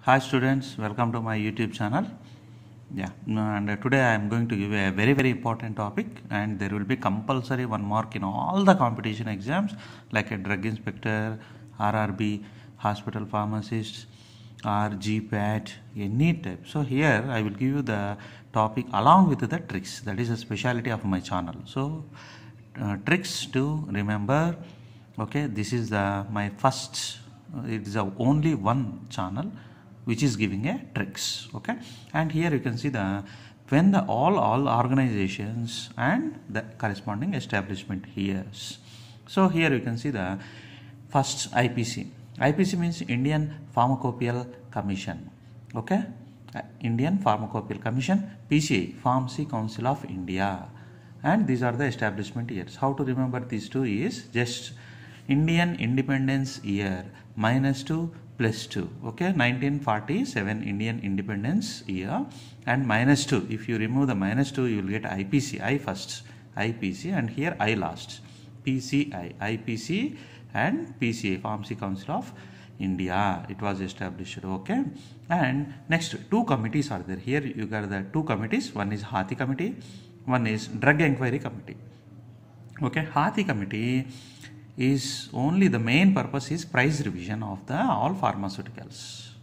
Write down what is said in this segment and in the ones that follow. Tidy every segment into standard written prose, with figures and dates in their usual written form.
Hi students, welcome to my YouTube channel. Today I am going to give a very important topic, and there will be compulsory 1 mark in all the competition exams like a drug inspector, RRB, hospital pharmacist, or GPAT, any type. So here I will give you the topic along with the tricks. That is a specialty of my channel. So tricks to remember. Okay, this is my first. It is only one channel which is giving a tricks. Okay, and here you can see when the all organizations and the corresponding establishment here. So here you can see the first IPC. IPC means Indian Pharmacopoeial Commission. Okay, Indian Pharmacopoeial Commission. PCI, Pharmacy Council of India, and these are the establishment years. How to remember these two is just Indian independence year -2 +2. Okay, 1947 Indian independence year, and -2. If you remove the -2, you will get IPC. I first, IPC, and here I last. PCI, IPC, and PCA, Pharmacy Council of India. It was established. Okay, and next two committees are there. Here you got the two committees. One is Hathi Committee. One is Drug Enquiry Committee. Okay, Hathi Committee is only the main purpose is price revision of the all pharmaceuticals.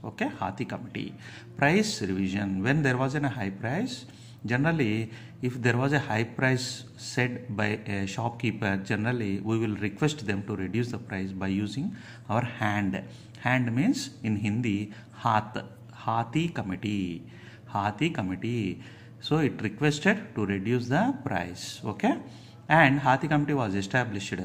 Okay, Hathi Committee, price revision. When there was a high price, generally if there was a high price set by a shopkeeper, generally we will request them to reduce the price by using our hand. Hand means in Hindi Hath. Hathi Committee, Hathi Committee. So it requested to reduce the price. Okay, and Hathi Committee was established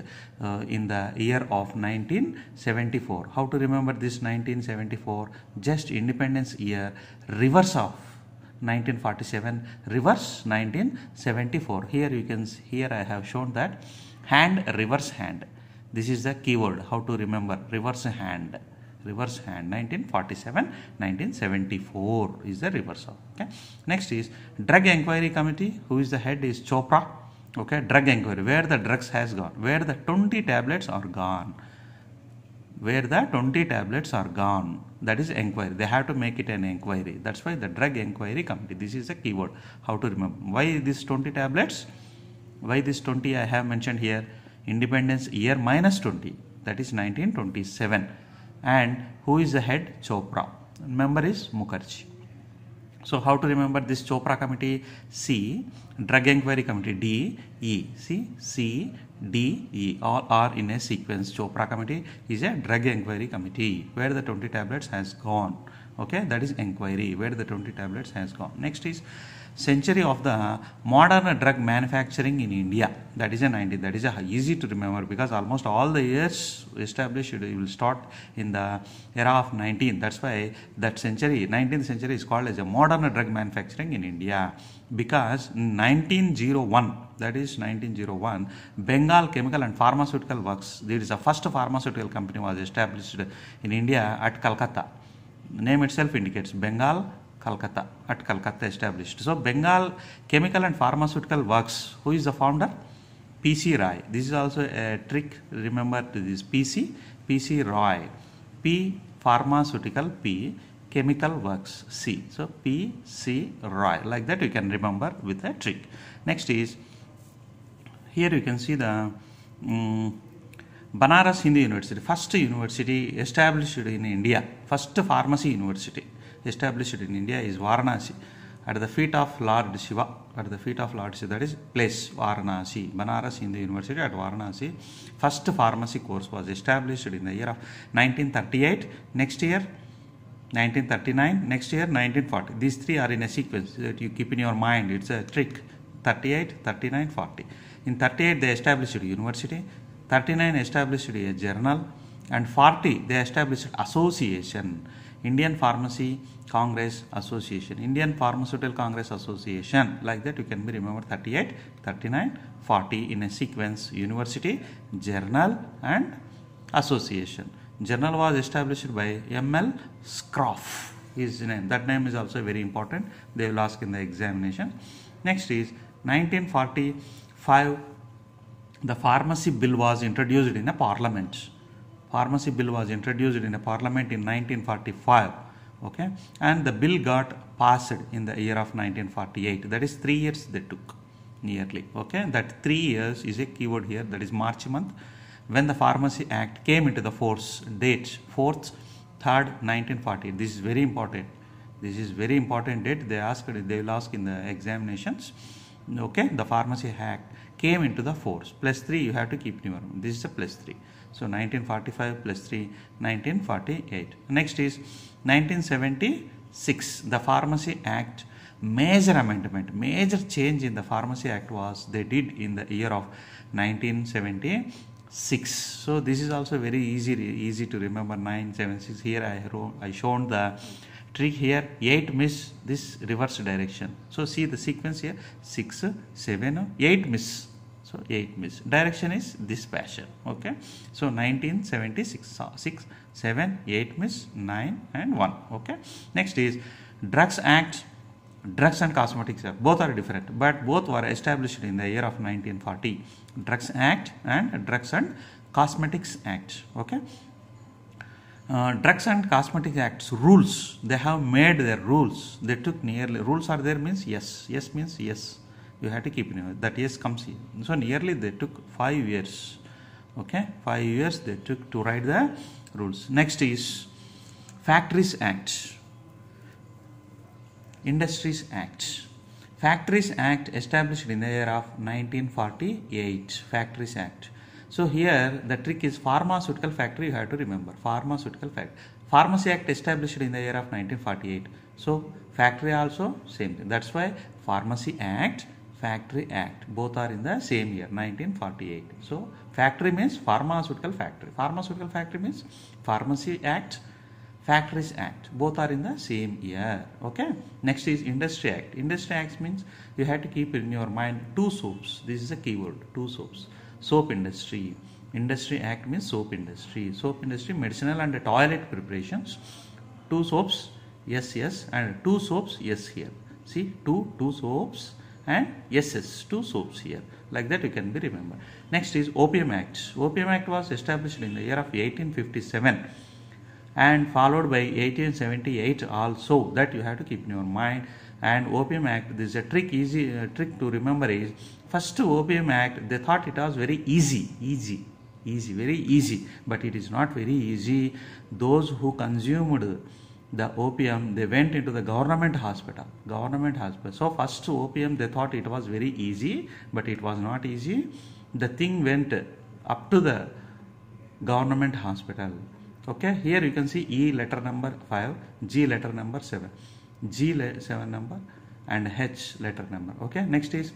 in the year of 1974. How to remember this 1974? Just independence year, reverse of 1947, reverse 1974. Here you can see, here I have shown that hand, reverse hand. This is the keyword. How to remember? Reverse hand. Reverse hand. 1947, 1974 is the reverse of. Okay. Next is Drug Enquiry Committee. Who is the head is Chopra. Okay, drug enquiry, where the drugs has gone, where the 20 tablets are gone, where the 20 tablets are gone, that is enquiry. They have to make it an enquiry. That's why the Drug Enquiry Committee. This is a keyword. How to remember? Why this 20 tablets? Why this 20 I have mentioned here? Independence year -20, that is 1927. And who is the head? Chopra. Member is Mukherjee. So how to remember this Chopra Committee? C, Drug Enquiry Committee, D, E. See, C, D, E, all are in a sequence. Chopra Committee is a Drug Enquiry Committee, where the 20 tablets has gone. Okay, that is enquiry, where the 20 tablets has gone. Next is century of the modern drug manufacturing in India. That is a 90. That is easy to remember because almost all the years established, you will start in the era of 19. That's why that century, 19th century, is called as a modern drug manufacturing in India, because in 1901, that is 1901, Bengal Chemical and Pharmaceutical Works, there is the first pharmaceutical company was established in India at Calcutta. Name itself indicates Bengal, Calcutta, at Calcutta established. So Bengal Chemical and Pharmaceutical Works, who is the founder? PC Roy. This is also a trick. Remember to this PC Roy. P pharmaceutical, P chemical works, C. So PC Roy. Like that you can remember with a trick. Next is, here you can see the Banaras Hindu University, first university established in India, first pharmacy university established in India is Varanasi, at the feet of Lord Shiva, at the feet of Lord Shiva, that is place Varanasi, Banaras Hindu University at Varanasi. First pharmacy course was established in the year of 1938, next year 1939, next year 1940. These three are in a sequence that you keep in your mind. It's a trick. 38, 39, 40. In 38 they established a university, 39 established a journal, and 40 they established association, Indian Pharmacy Congress Association, Indian Pharmaceutical Congress Association. Like that you can be remember 38, 39, 40 in a sequence: university, journal, and association. Journal was established by M.L. Scroff. His name, that name is also very important. They will ask in the examination. Next is 1945. The pharmacy bill was introduced in a parliament. Pharmacy bill was introduced in a parliament in 1945. Okay, and the bill got passed in the year of 1948. That is 3 years they took nearly. Okay, that 3 years is a keyword here. That is March month when the Pharmacy Act came into the force. Date 4th 3rd 1948. This is very important. This is very important date. They will ask in the examinations. Okay, the Pharmacy Act came into the force. Plus 3 you have to keep in your mind. This is a plus 3. So 1945 plus 3, 1948. Next is 1976. The Pharmacy Act, major amendment, major change in the Pharmacy Act was they did in the year of 1976. So this is also very easy to remember. 976. Here I shown the trick here. 8 miss this reverse direction. So see the sequence here. 6, 7, 8 miss. So 8 miss. Direction is this fashion. Okay. So 1976. 6, 7, 8 miss, 9 and 1. Okay. Next is Drugs Act. Drugs and Cosmetics Act. Both are different, but both were established in the year of 1940. Drugs Act and Drugs and Cosmetics Act. Okay. Drugs and Cosmetics Acts rules. They have made their rules. They took nearly rules are there means yes. Yes means yes. You have to keep in mind that yes comes here. So nearly they took 5 years. Okay, 5 years they took to write the rules. Next is Factories Act. Industries Act. Factories Act established in the year of 1948. Factories Act. So here the trick is pharmaceutical factory. You have to remember pharmaceutical factory. Pharmacy Act established in the year of 1948. So factory also same thing. That's why Pharmacy Act, Factory Act both are in the same year 1948. So factory means pharmaceutical factory. Pharmaceutical factory means Pharmacy Act, Factories Act. Both are in the same year. Okay. Next is Industry Act. Industry Act means you have to keep in your mind 2 soaps. This is a keyword. 2 soaps. Soap industry. Industry Act means soap industry. Soap industry, medicinal and toilet preparations. 2 soaps. Yes, yes. And 2 soaps. Yes here. See 2 soaps and yes, 2 soaps here. Like that you can be remember. Next is Opium Act. Opium Act was established in the year of 1857 and followed by 1878 also. That you have to keep in your mind. And Opium Act, this is a trick, trick to remember is first Opium Act they thought it was very easy, very easy, but it is not very easy. Those who consumed the opium, they went into the government hospital. So first opium they thought it was very easy, but it was not easy. The thing went up to the government hospital. Okay, here you can see E letter number 5, G letter number 7, G 7 number and H letter number. Okay, next is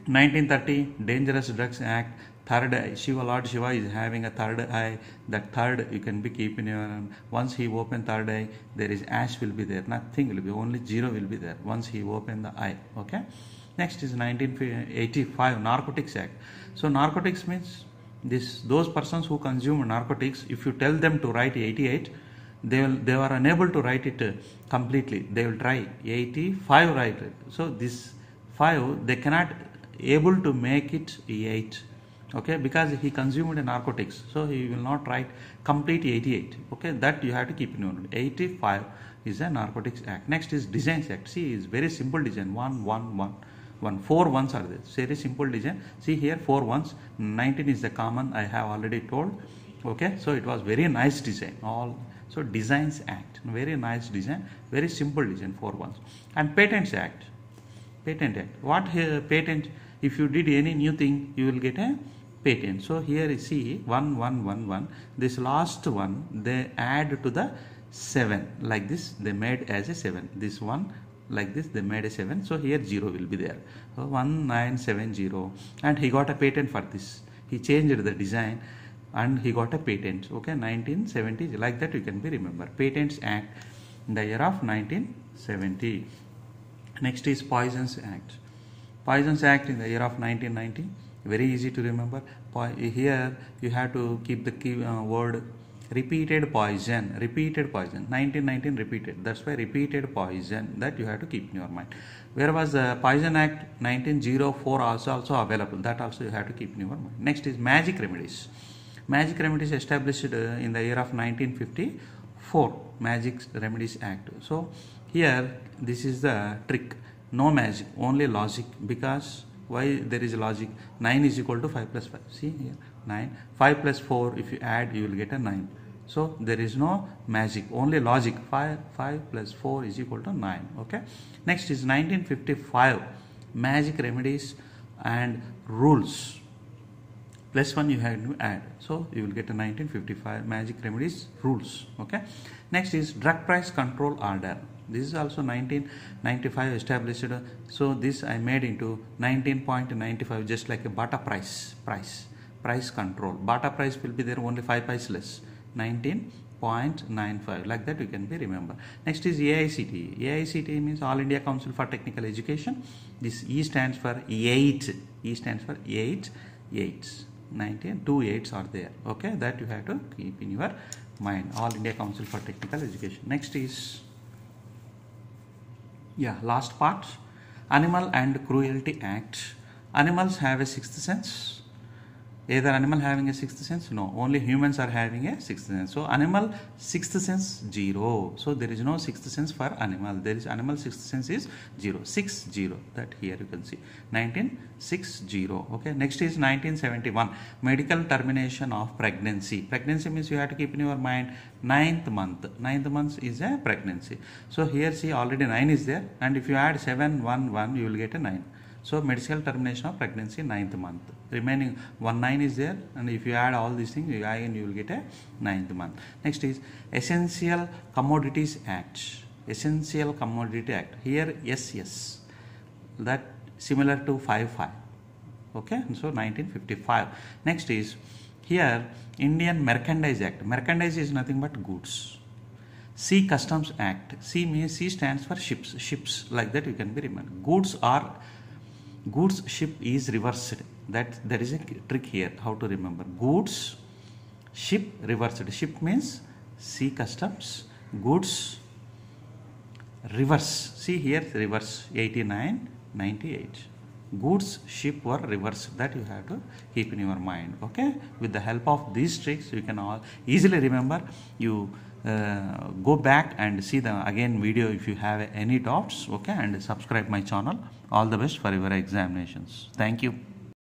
1930 Dangerous Drugs Act. Third eye, Lord Shiva is having a third eye. That third you can be keeping your, once he open third eye, there is ash will be there, nothing will be, only 0 will be there once he open the eye. Okay. Next is 1985 Narcotics Act. So narcotics means those persons who consume narcotics, if you tell them to write 88, they are unable to write it completely. They will try 85 write it. So this 5 they cannot able to make it 8. Okay, because he consumed narcotics, so he will not write complete 88. Okay, that you have to keep in mind. 85 is a Narcotics Act. Next is Designs Act. See, is very simple design. 1 1 1 1 4 ones are there. Very simple design. See here 4 ones. 19 is the common. I have already told. Okay, so it was very nice design. So Designs Act, very nice design. Very simple design. 4 ones. And Patents Act. Patent Act. What here patent? If you did any new thing, you will get a patent. So here you see 1 1 1 1. This last one they add to the 7 like this. They made as a 7. This one like this they made a 7. So here 0 will be there. So 1970, and he got a patent for this. He changed the design and he got a patent. Okay, 1970 like that you can be remember. Patents Act in the year of 1970. Next is Poisons Act. Poisons Act in the year of 1990. Very easy to remember. Here you have to keep the key word repeated poison. 1919 repeated. That's why repeated poison. That you have to keep in your mind. Where was the Poison Act 1904 also available. That also you have to keep in your mind. Next is Magic Remedies. Magic Remedies established in the year of 1954. 4 Magic Remedies Act. So here this is the trick, no magic, only logic. Because why there is logic? 9 is equal to 5 plus 5. See here, 9, 5 plus 4, if you add you will get a 9. So there is no magic, only logic. 5 plus 4 is equal to 9. Okay. Next is 1955 Magic Remedies and Rules. Plus 1 you have to add. So you will get a 1955 Magic Remedies Rules. Okay. Next is Drug Price Control Order. This is also 1995 established. So this I made into 19.95, just like a Bata price control. Bata price will be there only 5 paise less. 19.95, like that you can be remember. Next is AICTE. AICTE means All India Council for Technical Education. This E stands for 8. E stands for 8 8s. 2 8s are there. Okay, that you have to keep in your mind. All India Council for Technical Education. Next is last part, Animal and Cruelty Act. Animals have a sixth sense. Either animal having a sixth sense? No, only humans are having a sixth sense. So animal sixth sense 0. So there is no sixth sense for animal. There is animal sixth sense is 0. 60. That here you can see 1960. Okay. Next is 1971 Medical Termination of Pregnancy. Pregnancy means you have to keep in your mind 9th month. 9th month is a pregnancy. So here see already 9 is there, and if you add 7 1 1 you will get a 9. So medical termination of pregnancy 9th month. Remaining 1 9 is there, and if you add all these things again you will get a 9th month. Next is Essential Commodities Act. Essential Commodity Act. Here yes, that similar to 5. Okay, so 1955. Next is here Indian Merchandise Act. Merchandise is nothing but goods. Sea Customs Act. Sea means sea stands for ships, like that you can be remember. Goods ship is reversed. That is a trick here, how to remember. Goods ship reversed. Ship means sea customs, goods reverse. See here reverse 89 98. Goods ship were reversed. That you have to keep in your mind. Okay, with the help of these tricks you can all easily remember. You go back and see the again video if you have any doubts. Okay, and subscribe my channel. All the best for your examinations. Thank you.